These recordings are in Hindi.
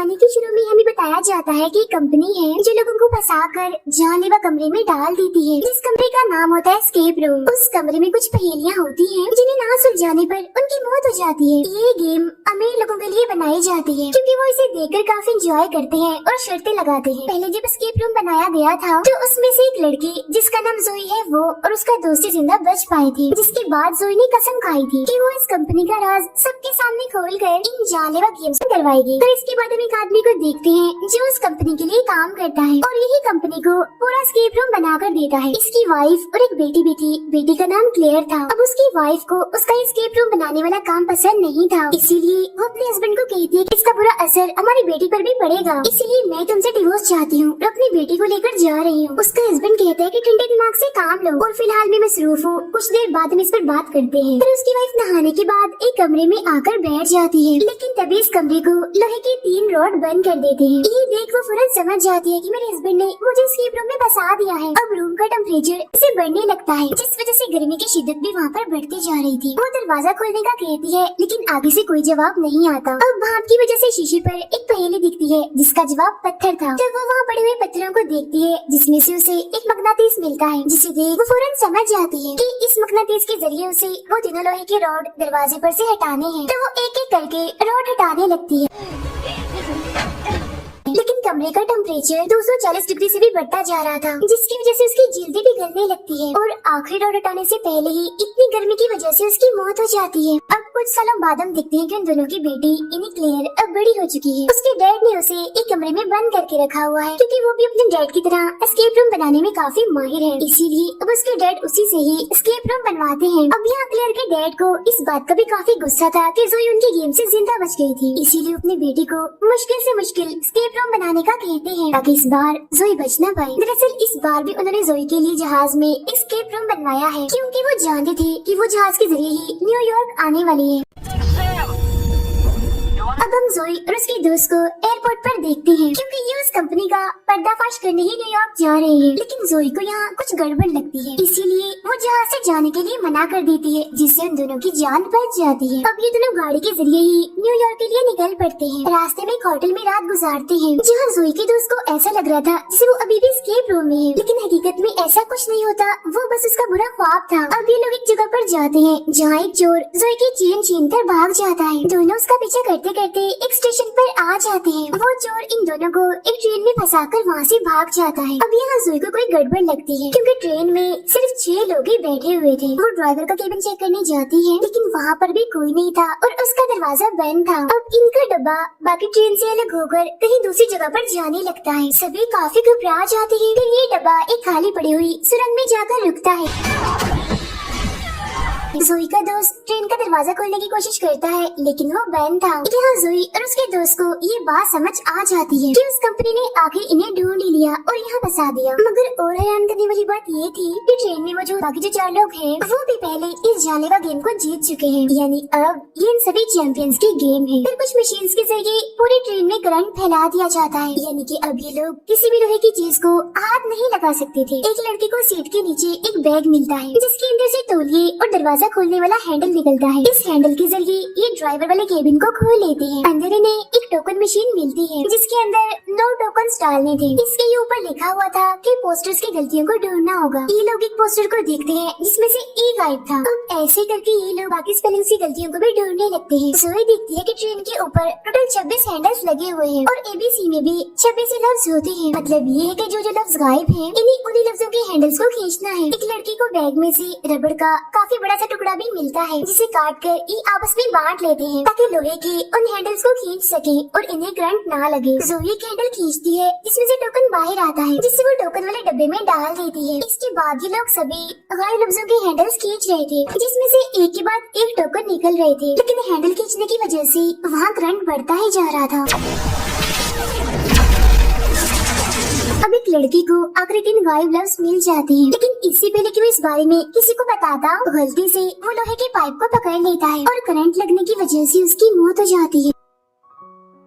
कहानी के शुरू में हमें बताया जाता है कि एक कंपनी है जो लोगों को फंसाकर जानलेवा कमरे में डाल देती है, जिस कमरे का नाम होता है एस्केप रूम। उस कमरे में कुछ पहेलियां होती हैं जिन्हें ना सुलझाने पर उनकी मौत हो जाती है। ये गेम अमीर लोगों के लिए बनाई जाती है क्योंकि वो इसे देखकर काफी इंजॉय करते हैं और शर्तें लगाते हैं। पहले जब एस्केप रूम बनाया गया था तो उसमें से एक लड़की जिसका नाम जोई है वो और उसका दोस्त जिंदा बच पाए थे, जिसके बाद जोई ने कसम खाई थी कि वो इस कंपनी का राज सबके सामने खोल कर इन जानलेवा गेम्स में करवाएगी। फिर इसके बाद हम एक आदमी को देखते हैं जो उस कंपनी के लिए काम करता है और यही कंपनी को पूरा एस्केप रूम बनाकर देता है। इसकी वाइफ और एक बेटी भी थी, बेटी का नाम क्लेयर था। अब उसकी वाइफ को उसका एस्केप रूम बनाने वाला काम पसंद नहीं था, इसीलिए वो अपने हस्बैंड को कहती है कि इसका बुरा असर हमारी बेटी पर भी पड़ेगा, इसीलिए मैं तुमसे डिवोर्स चाहती हूँ और अपनी बेटी को लेकर जा रही हूँ। उसका हस्बैंड कहता है कि ठंडे दिमाग से काम लो और फिलहाल मैं मसरूफ हूँ, कुछ देर बाद हम इस पर बात करते हैं। फिर उसकी वाइफ नहाने के बाद एक कमरे में आकर बैठ जाती है, लेकिन तभी इस कमरे को लोहे के 3 रॉड बंद कर देते हैं। ये देख वो फौरन समझ जाती है कि मेरे हस्बैंड ने मुझे एस्केप रूम में फंसा दिया है। अब रूम का टेम्परेचर इसे बढ़ने लगता है, जिस वजह से गर्मी की शिद्दत भी वहाँ पर बढ़ती जा रही थी। वो दरवाजा खोलने का कहती है लेकिन आगे से कोई जवाब नहीं आता। अब भाप की वजह से शीशे पर एक पहेली दिखती है जिसका जवाब पत्थर था। जब वो वहाँ पड़े हुए पत्थरों को देखती है जिसमें से उसे एक मगनातीस मिलता है, जिसे देख वो फौरन समझ जाती है कि इस मगनातीस के जरिए उसे वो तीनों लोहे के रॉड दरवाजे पर से हटाने हैं। तो वो एक एक करके रॉड हटाने लगती है, लेकिन कमरे का टेम्परेचर 240 डिग्री से भी बढ़ता जा रहा था, जिसकी वजह से उसकी जल्दी भी गलने लगती है और आखिरी रॉड हटाने से पहले ही इतनी गर्मी की वजह से उसकी मौत हो जाती है। अब कुछ सालों बाद हम देखते हैं कि उन दोनों की बेटी यानी क्लेयर अब बड़ी हो चुकी है। उसके डैड ने उसे एक कमरे में बंद करके रखा हुआ है क्योंकि वो भी अपने डैड की तरह एस्केप रूम बनाने में काफी माहिर है, इसीलिए अब उसके डैड उसी से ही एस्केप रूम बनवाते हैं। अब यहाँ क्लेयर के डैड को इस बात का भी काफी गुस्सा था कि जोई उनके गेम से जिंदा बच गई थी, इसीलिए अपनी बेटी को मुश्किल से मुश्किल एस्केप रूम बनाने का कहते हैं ताकि इस बार जोई बच न पाए। दरअसल इस बार भी उन्होंने जोई के लिए जहाज में एस्केप रूम बनवाया है क्योंकि वो जानते थे कि वो जहाज के जरिए ही न्यूयॉर्क आने वाली है। अब हम जोई और उसके दोस्त को एयरपोर्ट पर देखते हैं क्योंकि ये उस कंपनी का पर्दाफाश करने ही न्यूयॉर्क जा रहे हैं, लेकिन जोई को यहाँ कुछ गड़बड़ लगती है, इसीलिए वो जहाज से जाने के लिए मना कर देती है, जिससे उन दोनों की जान बच जाती है। अब ये दोनों गाड़ी के जरिए ही न्यूयॉर्क के लिए निकल पड़ते हैं। रास्ते में एक होटल में रात गुजारते हैं जहाँ जोई के दोस्त को ऐसा लग रहा था जैसे वो अभी भी एस्केप रूम में है, लेकिन हकीकत में ऐसा कुछ नहीं होता, वो बस उसका बुरा ख्वाब था। अब ये लोग एक जगह पर जाते हैं जहाँ एक चोर जोई की चेन छीन कर भाग जाता है। दोनों उसका पीछा करते करते एक स्टेशन पर आ जाते हैं। वो चोर इन दोनों को एक ट्रेन में फंसाकर वहाँ से भाग जाता है। अब यहाँ जोई को कोई गड़बड़ लगती है क्योंकि ट्रेन में सिर्फ 6 लोग ही बैठे हुए थे। वो ड्राइवर का केबिन चेक करने जाती है लेकिन वहाँ पर भी कोई नहीं था और उसका दरवाजा बंद था। अब इनका डब्बा बाकी ट्रेन से अलग होकर कहीं दूसरी जगह पर जाने लगता है। सभी काफी घबरा जाते हैं। फिर ये डब्बा एक खाली पड़ी हुई सुरंग में जाकर रुकता है। जोई का दोस्त ट्रेन का दरवाजा खोलने की कोशिश करता है लेकिन वो बंद था। यहाँ जोई और उसके दोस्त को ये बात समझ आ जाती है कि उस कंपनी ने आखिर इन्हें ढूंढ ही लिया और यहाँ फंसा दिया। मगर और हैरान करने वाली बात ये थी कि ट्रेन में मौजूद बाकी जो 4 लोग हैं वो भी पहले इस जानलेवा गेम को जीत चुके हैं, यानी अब ये इन सभी चैंपियंस की गेम है। फिर कुछ मशीन्स के जरिए पूरी ट्रेन में करंट फैला दिया जाता है, यानी कि अब ये लोग किसी भी लोहे की चीज को हाथ नहीं लगा सकते थे। एक लड़के को सीट के नीचे एक बैग मिलता है जिसके अंदर से तौलिए और दरवाजा खोलने वाला हैंडल निकलता है। इस हैंडल के जरिए ये ड्राइवर वाले केबिन को खोल लेते हैं। अंदर इन्हें एक टोकन मशीन मिलती है जिसके अंदर 9 टोकन डालने थे। इसके ऊपर लिखा हुआ था कि पोस्टर्स की गलतियों को ढूंढना होगा। ये लोग एक पोस्टर को देखते हैं जिसमें से ए गायब था। अब ऐसे करके ये लोग बाकी स्पेलिंग्स की गलतियों को भी ढूंढने लगते हैं। जोई देखती है कि ट्रेन के ऊपर टोटल 26 हैंडल्स लगे हुए हैं और एबीसी में भी 26 लफ्ज होते हैं। मतलब ये है कि जो लफ्ज गायब है इन्हीं उन्हीं लफ्जों के हैंडल्स को खींचना है। एक लड़की को बैग में से रबड़ का काफी बड़ा सा टुकड़ा भी मिलता है जिसे काट कर ये आपस में बांट लेते हैं ताकि लोहे के उन हैंडल्स को खींच सके और इन्हें करंट ना लगे। जोई एक हैंडल खींचती है जिसमें से टोकन बाहर आता है जिससे वो टोकन वाले डब्बे में डाल देती है। इसके बाद ये लोग सभी गायब लफ्जों के हैंडल्स खींच रहे थे जिसमें से एक के बाद एक टोकन निकल रहे थे, लेकिन हैंडल खींचने की वजह से वहाँ करंट बढ़ता ही जा रहा था। अब एक लड़की को आखिरी 3 गायब लफ्ज मिल जाते हैं, लेकिन इससे पहले कि वो इस बारे में किसी को बताता गलती से वो लोहे के पाइप को पकड़ लेता है और करंट लगने की वजह से उसकी मौत हो जाती है।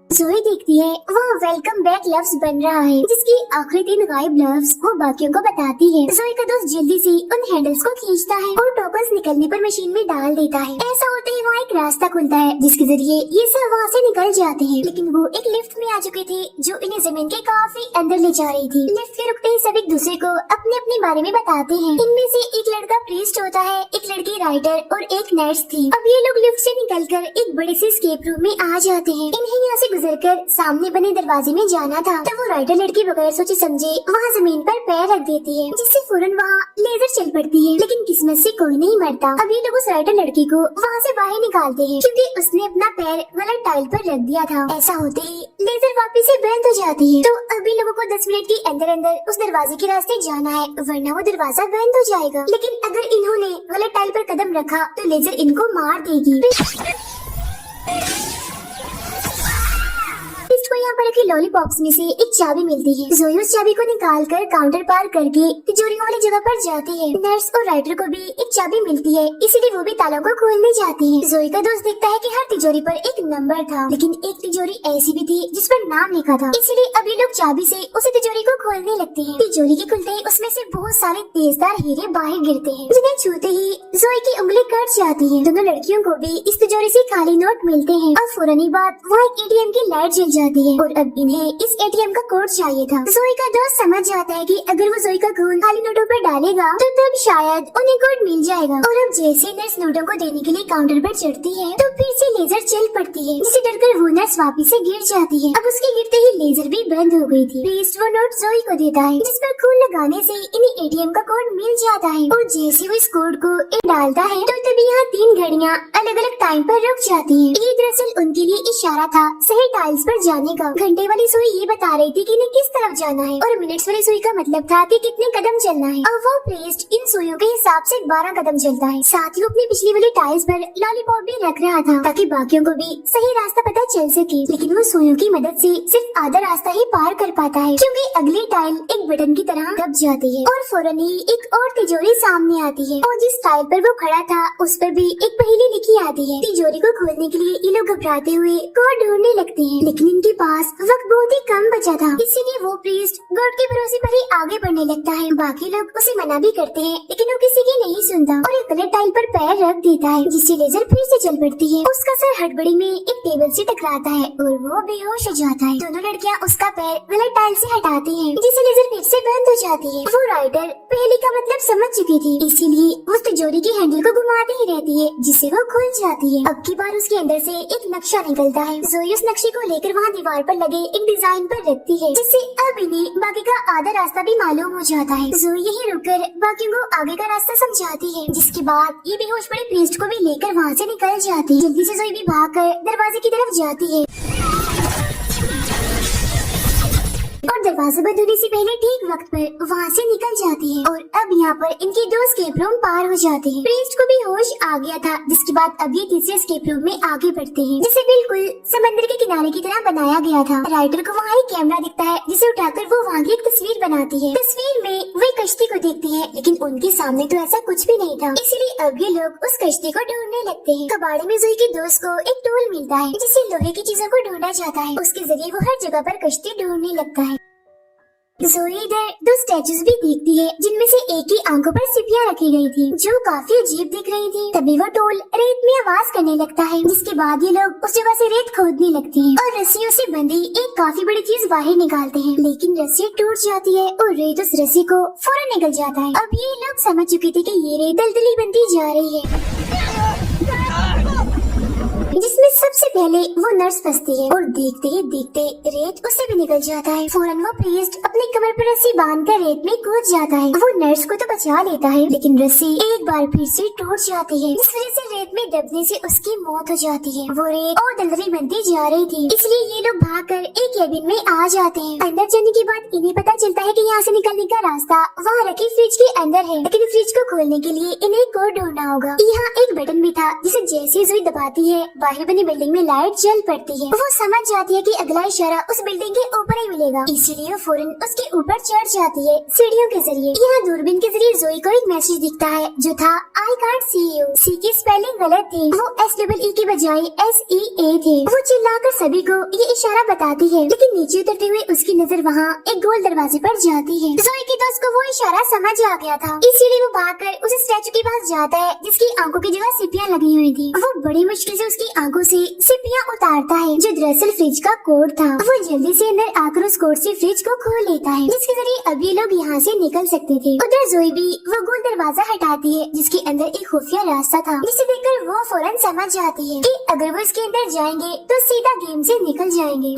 जोई देखती है वहाँ वेलकम बैक लफ्ज बन रहा है, जिसकी आखिरी 3 गायब लफ्ज वो बाकियों को बताती है। जोई का दोस्त जल्दी से उन हैंडल्स को खींचता है और टोकन्स निकलने पर मशीन में डाल देता है। ऐसा होते ही वहाँ एक रास्ता खुलता है जिसके जरिए ये सब वहाँ से निकल जाते हैं, लेकिन वो एक लिफ्ट में आ चुके थे जो इन्हें जमीन के काफी अंदर ले जा रही थी। लिफ्ट के रुकते ही सब एक दूसरे को अपने अपने बारे में बताते हैं। इनमें से एक लड़का प्रीस्ट होता है, एक लड़की राइटर और एक नर्स थी। अब ये लोग लिफ्ट से निकलकर एक बड़े से स्केप रूम में आ जाते हैं। इन्हें यहाँ से गुजरकर सामने बने दरवाजे में जाना था, तब वो राइटर लड़की बगैर सोचे समझे वहाँ जमीन पर पैर रख देती है, जिससे फौरन वहाँ लेजर चल पड़ती है। लेकिन किस्मत से कोई नहीं मरता। अब ये लोग उस राइटर लड़की को वहाँ से बाहर निकालते हैं क्योंकि उसने अपना पैर गलत टाइल पर रख दिया था। ऐसा होते ही लेजर वापस से बंद हो जाती है। तो अभी लोगों को 10 मिनट के अंदर अंदर उस दरवाजे के रास्ते जाना है, वरना वो दरवाजा बंद हो जाएगा। लेकिन अगर इन्होंने गलत टाइल पर कदम रखा तो लेजर इनको मार देगी। को यहाँ पर रखे लॉलीपॉप्स में से एक चाबी मिलती है। जोई उस चाबी को निकालकर काउंटर पार करके तिजोरी वाली जगह पर जाती है। नर्स और राइटर को भी एक चाबी मिलती है, इसीलिए वो भी तालों को खोलने जाती है। जोई का दोस्त देखता है कि हर तिजोरी पर एक नंबर था, लेकिन एक तिजोरी ऐसी भी थी जिस पर नाम लिखा था, इसलिए अभी लोग चाबी से उसी तिजोरी को खोलने लगते हैं। तिजोरी के खुलते ही उसमें से बहुत सारे तेजदार हीरे बाहर गिरते हैं, जिन्हें छूते ही जोई की उंगली कट जाती है। दोनों लड़कियों को भी इस तिजोरी से खाली नोट मिलते हैं और फौरन ही बाद वहाँ एक एटीएम की लाइट जल जाती है और अब इन्हें इस एटीएम का कोड चाहिए था। जोई का दोस्त समझ जाता है कि अगर वो जोई का खून खाली नोटों पर डालेगा तो तब शायद उन्हें कोड मिल जाएगा। और अब जैसे नर्स नोटों को देने के लिए काउंटर पर चढ़ती है तो फिर से लेजर चल पड़ती है, जिसे डरकर वो नर्स वापिस से गिर जाती है। अब उसके गिरते ही लेजर भी बंद हो गई थी। प्रीस्ट वो नोट जोई को देता है, जिस पर खून लगाने से इन्हें एटीएम का कोड मिल जाता है। और जैसे वो इस कोड को डालता है तो तभी यहाँ 3 घड़ियाँ अलग अलग टाइम पर रुक जाती है। ये दरअसल उनके लिए इशारा था सही टाइल्स पर जाने का। घंटे वाली सुई ये बता रही थी कि इन्हें किस तरफ जाना है और मिनट्स वाली सुई का मतलब था कि कितने कदम चलना है। और वो प्रीस्ट इन सुइयों के हिसाब से 12 कदम चलता है। साथ ही वो अपनी पिछली वाली टाइल्स पर लॉलीपॉप भी रख रहा था ताकि बाकियों को भी सही रास्ता पता चल सके, लेकिन वो सुइयों की मदद से सिर्फ आधा रास्ता ही पार कर पाता है क्योंकि अगली टाइल एक बटन की तरह दब जाती है और फौरन ही एक और तिजोरी सामने आती है और जिस टाइल पर वो खड़ा था उस पर भी एक पहेली लिखी आती है। तिजोरी को खोलने के लिए ये लोग घबराते हुए कोड ढूंढने लगते हैं, लेकिन इनके पास वक्त बहुत ही कम बचा था, इसीलिए वो प्रीस्ट गॉड के भरोसे पर ही आगे बढ़ने लगता है। बाकी लोग उसे मना भी करते हैं, लेकिन वो किसी की नहीं सुनता और एक गलत टाइल पर पैर रख देता है, जिससे लेजर फिर से चल पड़ती है। उसका सर हड़बड़ी में एक टेबल से टकराता है और वो बेहोश हो जाता है। दोनों लड़कियां उसका पैर गलत टाइल से हटाती हैं, जिससे लेजर फिर से बंद हो जाती है। वो राइटर पहले का मतलब समझ चुकी थी, इसीलिए उस तिजोरी की हैंडल को घुमाती ही रहती है, जिससे वो खुल जाती है। अब की बार उसके अंदर से एक नक्शा निकलता है। जोई उस नक्शे को लेकर वहाँ दीवार पर लगे एक डिजाइन पर रखती है, जिससे अब इन्हें बाकी का आधा रास्ता भी मालूम हो जाता है। जोई यही रुककर बाकियों को आगे का रास्ता समझाती है, जिसके बाद ये बेहोश पड़े प्रीस्ट को भी लेकर वहाँ से निकल जाती है। जल्दी से जोई भी भागकर दरवाजे की तरफ जाती है और दरवाजा बंद होने से पहले ठीक वक्त पर वहाँ से निकल जाती है। और अब यहाँ पर इनके 2 स्केप रूम पार हो जाते हैं। प्रीस्ट को भी होश आ गया था, जिसके बाद अब ये तीसरे स्केप रूम में आगे बढ़ते हैं, जिसे बिल्कुल समंदर के किनारे की तरह बनाया गया था। राइटर को वहाँ एक कैमरा दिखता है, जिसे उठाकर वो वहाँ की एक तस्वीर बनाती है। तस्वीर में वे कश्ती को देखती है, लेकिन उनके सामने तो ऐसा कुछ भी नहीं था, इसीलिए अब ये लोग उस कश्ती को ढूंढने लगते हैं। कबाड़े में जोई के दोस्त को एक टूल मिलता है, जिससे लोहे की चीजों को ढूंढा जाता है। उसके जरिए वो हर जगह पर कश्ती ढूंढने लगता है। जोई इधर 2 स्टैचूज भी देखती है, जिनमें से एक की आंखों पर सिपियां रखी गई थी, जो काफी अजीब दिख रही थी। तभी वो टोल रेत में आवाज करने लगता है, जिसके बाद ये लोग उस जगह से रेत खोदने लगते हैं और रस्सियों से बंधी एक काफी बड़ी चीज बाहर निकालते हैं, लेकिन रस्सी टूट जाती है और रेत उस रस्सी को फौरन निकल जाता है। अब ये लोग समझ चुके थे कि ये रेत दलदली बनती जा रही है, जिसमें सबसे पहले वो नर्स फंसती है और देखते ही देखते रेत उससे भी निकल जाता है। फौरन वो प्रीस्ट अपनी कमर पर रस्सी बांधकर रेत में कूद जाता है। वो नर्स को तो बचा लेता है, लेकिन रस्सी एक बार फिर से टूट जाती है, जिस वजह से रेत में दबने से उसकी मौत हो जाती है। वो रेत और दलदली बनती जा रही थी, इसलिए ये लोग भागकर एक केबिन में आ जाते हैं। अंदर जाने के बाद इन्हें पता चलता है कि यहाँ से निकलने का रास्ता वहाँ रखी फ्रिज के अंदर है, लेकिन फ्रिज को खोलने के लिए इन्हें कोड ढूंढना होगा। यहाँ एक बटन भी था, जिसे जैसे जोई दबाती है बाहर बनी बिल्डिंग में लाइट जल पड़ती है। वो समझ जाती है कि अगला इशारा उस बिल्डिंग के ऊपर ही मिलेगा, इसीलिए वो फौरन उसके ऊपर चढ़ जाती है सीढ़ियों के जरिए। यहाँ दूरबीन के जरिए जोई को एक मैसेज दिखता है जो था आई कांट सी यू। सी की स्पेलिंग गलत थी, वो SEE की बजाय SEA थे। वो चिल्लाकर सभी को ये इशारा बताती है, लेकिन नीचे उतरते हुए उसकी नजर वहाँ एक गोल दरवाजे पर जाती है। जोई के दोस्त को वो इशारा समझ आ गया था, इसीलिए वो भागकर उस स्टैचू के पास जाता है जिसकी आंखों की जगह सिपियां लगी हुई थी। वो बड़ी मुश्किल से उसकी आंखों से सिपियां उतारता है जो दरअसल फ्रिज का कोड था। वो जल्दी से अंदर आकर उस कोड से फ्रिज को खोल लेता है जिसके जरिए अब ये लोग यहाँ से निकल सकते थे। उधर जोई भी वो गोल दरवाजा हटाती है जिसके अंदर एक खुफिया रास्ता था, जिसे देखकर वो फौरन समझ जाती है कि अगर वो इसके अंदर जाएंगे तो सीधा गेम से निकल जाएंगे।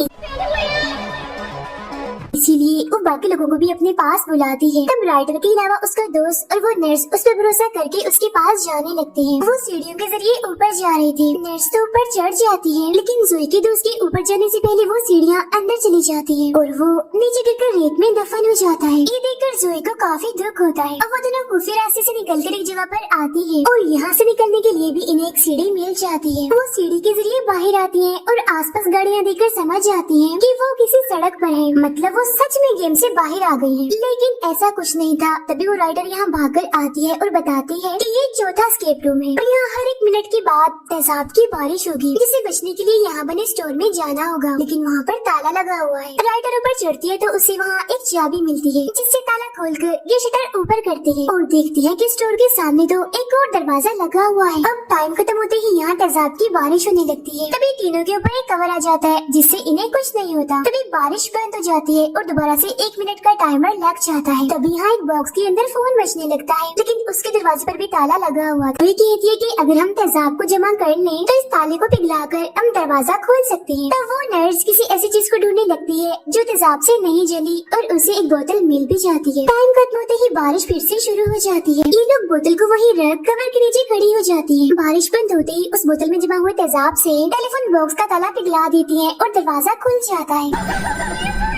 इसीलिए वो बाकी लोगों को भी अपने पास बुलाती है। तब राइटर के अलावा उसका दोस्त और वो नर्स उस पर भरोसा करके उसके पास जाने लगते हैं। वो सीढ़ियों के जरिए ऊपर जा रही थी। नर्स तो ऊपर चढ़ जाती है, लेकिन जोई के दोस्त के ऊपर जाने से पहले वो सीढ़ियाँ अंदर चली जाती है और वो नीचे गिरकर रेत में दफन हो जाता है। ये देखकर जोई को काफी दुख होता है। अब वो दोनों खुफिया रास्ते से निकलकर एक जगह पर आती है और यहाँ से निकलने के लिए भी इन्हें एक सीढ़ी मिल जाती है। वो सीढ़ी के जरिए बाहर आती है और आसपास गाड़ियाँ देखकर समझ जाती है कि वो किसी सड़क पर है, मतलब वो सच में गेम से बाहर आ गई है। लेकिन ऐसा कुछ नहीं था। तभी वो राइटर यहाँ भागकर आती है और बताती है कि ये चौथा स्केप रूम है और यहाँ हर एक मिनट के बाद तेजाब की बारिश होगी, जिसे बचने के लिए यहाँ बने स्टोर में जाना होगा, लेकिन वहाँ पर ताला लगा हुआ है। राइटर ऊपर चढ़ती है तो उसे वहाँ एक चाबी मिलती है जिससे ताला खोलकर ये शटर ऊपर करती है और देखती है कि स्टोर के सामने तो एक और दरवाजा लगा हुआ है। अब टाइम खत्म होते ही यहाँ तेजाब की बारिश होने लगती है। तभी तीनों के ऊपर एक कवर आ जाता है जिससे इन्हें कुछ नहीं होता। तभी बारिश बंद हो जाती है और दोबारा से 1 मिनट का टाइमर लग जाता है। तभी यहाँ एक बॉक्स के अंदर फोन बजने लगता है, लेकिन उसके दरवाजे पर भी ताला लगा हुआ था। वो कहती है कि अगर हम तेजाब को जमा कर लें तो इस ताले को पिघलाकर हम दरवाजा खोल सकते हैं। तब वो नर्स किसी ऐसी चीज को ढूंढने लगती है जो तेजाब से नहीं जली और उसे एक बोतल मिल भी जाती है। टाइम खत्म होते ही बारिश फिर से शुरू हो जाती है। ये लोग बोतल को वहीं रख कवर के नीचे खड़ी हो जाती है। बारिश बंद होते ही उस बोतल में जमा हुए तेजाब से टेलीफोन बॉक्स का ताला पिघला देती है और दरवाजा खुल जाता है।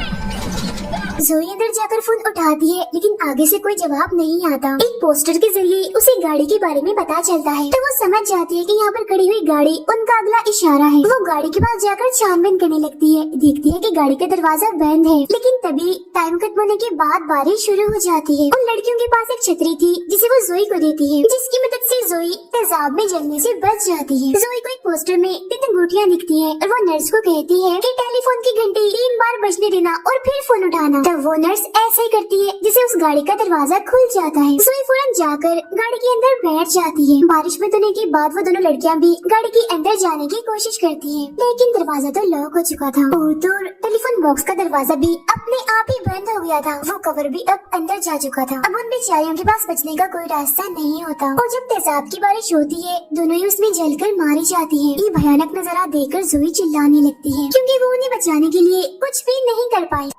जोई अंदर जाकर फोन उठाती है, लेकिन आगे से कोई जवाब नहीं आता। एक पोस्टर के जरिए उसे गाड़ी के बारे में पता चलता है तो वो समझ जाती है कि यहाँ पर खड़ी हुई गाड़ी उनका अगला इशारा है। वो गाड़ी के पास जाकर छानबीन करने लगती है, देखती है कि गाड़ी का दरवाजा बंद है, लेकिन तभी टाइम खत्म होने के बाद बारिश शुरू हो जाती है। उन लड़कियों के पास एक छतरी थी जिसे वो जोई को देती है, जिसकी मदद से जोई तेजाब में जलने से बच जाती है। जोई को एक पोस्टर में 3 अंगूठियाँ दिखती है और वो नर्स को कहती है कि टेलीफोन की घंटी 3 बार बजने देना और फिर फोन उठाना। तब वो नर्स ऐसे ही करती है जिसे उस गाड़ी का दरवाजा खुल जाता है। जोई फौरन जाकर गाड़ी के अंदर बैठ जाती है। बारिश में धोने के बाद वो दोनों लड़कियां भी गाड़ी के अंदर जाने की कोशिश करती हैं, लेकिन दरवाजा तो लॉक हो चुका था और तो टेलीफोन बॉक्स का दरवाजा भी अपने आप ही बंद हो गया था। वो कवर भी अब अंदर जा चुका था। अब उन बेचारियों के पास बचने का कोई रास्ता नहीं होता और जब तेजाब की बारिश होती है दोनों ही उसमें जलकर मारी जाती है। ये भयानक नजारा देखकर जोई चिल्लाने लगती है क्योंकि वो उन्हें बचाने के लिए कुछ भी नहीं कर पाई।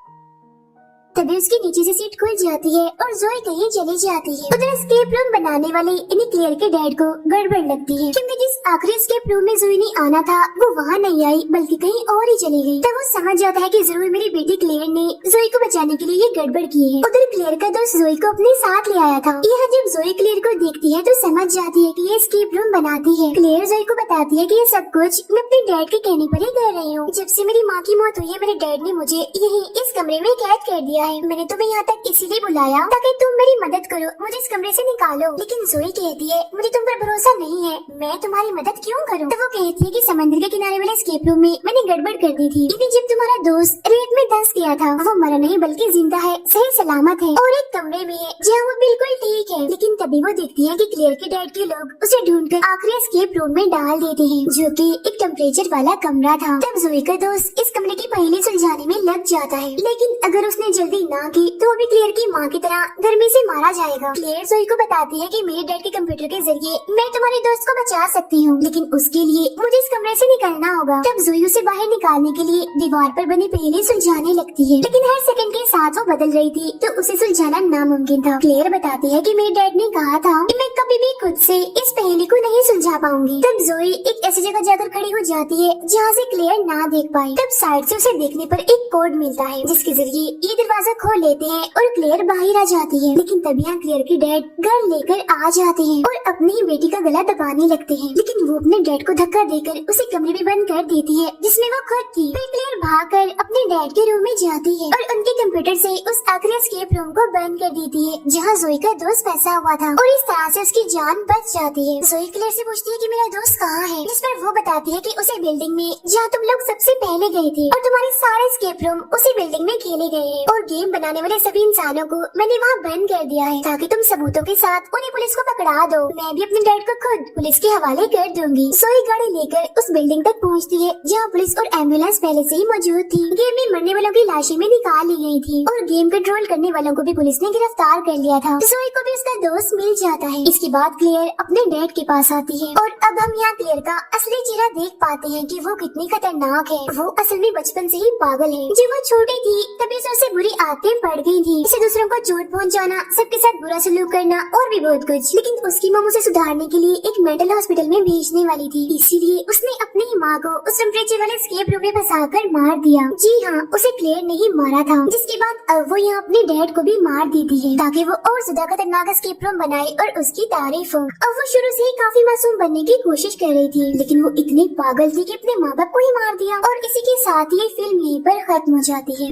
तभी उसके नीचे से सीट खुल जाती है और जोई कहीं चली जाती है। उधर एस्केप रूम बनाने वाले इन्हें क्लेयर के डैड को गड़बड़ लगती है क्योंकि जिस आखिरी एस्केप रूम में जोई ने आना था वो वहाँ नहीं आई बल्कि कहीं और ही चली गई। तब वो समझ जाता है कि जरूर मेरी बेटी क्लेयर ने जोई को बचाने के लिए ये गड़बड़ की है। उधर क्लेयर का दोस्त जोई को अपने साथ ले आया था। यहाँ जब जोई क्लेयर को देखती है तो समझ जाती है कि ये एस्केप रूम बनाती है। क्लेयर जोई को बताती है कि ये सब कुछ मैं अपने डैड के कहने पर ही कर रही हूँ। जब से मेरी माँ की मौत हुई है मेरे डैड ने मुझे यही इस कमरे में कैद कर दिया है। मैंने तुम्हें यहाँ तक इसीलिए बुलाया ताकि तुम मेरी मदद करो, मुझे इस कमरे से निकालो। लेकिन जोई कहती है मुझे तुम पर भरोसा नहीं है, मैं तुम्हारी मदद क्यों करूँ? तो वो कहती है कि समंदर के किनारे वाले एस्केप रूम में मैंने गड़बड़ कर दी थी, लेकिन जब तुम्हारा दोस्त रेत में धंस गया था वो मरा नहीं बल्कि जिंदा है, सही सलामत है और एक कमरे में है जहाँ वो बिल्कुल ठीक है। लेकिन तभी वो देखती है कि क्लेयर के डैड के लोग उसे ढूंढकर आखिरी एस्केप रूम में डाल देते हैं जो कि एक टेम्परेचर वाला कमरा था। तब जोई का दोस्त इस कमरे की पहेली सुलझाने में लग जाता है, लेकिन अगर उसने जल्दी ना की तो वो भी क्लेयर की माँ की तरह गर्मी से मारा जाएगा। क्लेयर जोई को बताती है कि मेरे डैड के कंप्यूटर के जरिए मैं तुम्हारे दोस्त को बचा सकती हूँ, लेकिन उसके लिए मुझे इस कमरे से निकलना होगा। तब जोई उसे बाहर निकालने के लिए दीवार पर बनी पहेली सुलझाने लगती है, लेकिन हर सेकंड के साथ वो बदल रही थी तो उसे सुलझाना नामुमकिन था। क्लेयर बताती है कि मेरे डैड ने कहा था कि मैं कभी भी खुद से इस पहेली को नहीं सुलझा पाऊंगी। तब जोई एक ऐसी जगह जाकर खड़ी हो जाती है जहाँ से क्लेयर ना देख पाए। तब साइड से उसे देखने पर एक एक कोड मिलता है जिसके जरिए ये दरवाजा खोल लेते हैं और क्लेयर बाहर आ जाती है। लेकिन तभी यहाँ क्लेयर के डैड घर लेकर आ जाते हैं और अपनी ही बेटी का गला दबाने लगते हैं, लेकिन वो अपने डैड को धक्का देकर उसे कमरे में बंद कर देती है जिसमें वो खुद थी। फिर क्लेयर भागकर अपने डैड के रूम में जाती है और उनके कंप्यूटर से उस आखिरी एस्केप रूम को बंद कर देती है जहाँ जोई का दोस्त फंसा हुआ था और इस तरह से उसकी जान बच जाती है। जोई क्लेयर से पूछती है कि मेरा दोस्त कहाँ है, जिस पर वो बताती है कि उसी बिल्डिंग में जहाँ तुम लोग सबसे पहले गए थे और तुम्हारे सारे एस्केप रूम उसी बिल्डिंग में खेले गए हैं और गेम बनाने वाले सभी इंसानों को मैंने वहाँ बंद कर दिया है ताकि तुम सबूतों के साथ उन्हें पुलिस को पकड़ा दो। मैं भी अपने डैड को खुद पुलिस के हवाले कर दूंगी। जोई गाड़ी लेकर उस बिल्डिंग तक पहुँचती है जहाँ पुलिस और एम्बुलेंस पहले से ही मौजूद थी। गेम में मरने वालों की लाशें में निकाल ली गई थी और गेम कंट्रोल करने वालों को भी पुलिस ने गिरफ्तार कर लिया था। जोई को भी उसका दोस्त मिल जाता है। इसके बाद क्लेयर अपने डैड के पास आती है और अब हम यहाँ क्लेयर का असली चेहरा देख पाते हैं कि वो कितनी खतरनाक है। वो असल में बचपन से ही पागल है। जब वो छोटी थी तभी से उसे बुरी आदतें पड़ गई थी, इसे दूसरों को चोट पहुंचाना, सबके साथ बुरा सलूक करना और भी बहुत कुछ। लेकिन उसकी माँ उसे सुधारने के लिए एक मेंटल हॉस्पिटल में भेजने वाली थी, इसीलिए उसने अपनी माँ को उस टेम्परेचर वाले एस्केप रूम में फंसाकर मार दिया। जी हाँ, उसे क्लेयर ने ही मारा था। जिसके बाद अब वो यहाँ अपने डैड को भी मार देती है ताकि वो और ज्यादा खतरनाक एस्केप रूम बनाए और उसकी तारीफ हो। अब वो शुरू से ही काफी मासूम बनने की कोशिश कर रही थी, लेकिन वो इतनी पागल थी कि अपने माँ बाप को ही मार दिया और इसी के साथ ये फिल्म यहीं पर खत्म हो जाती है।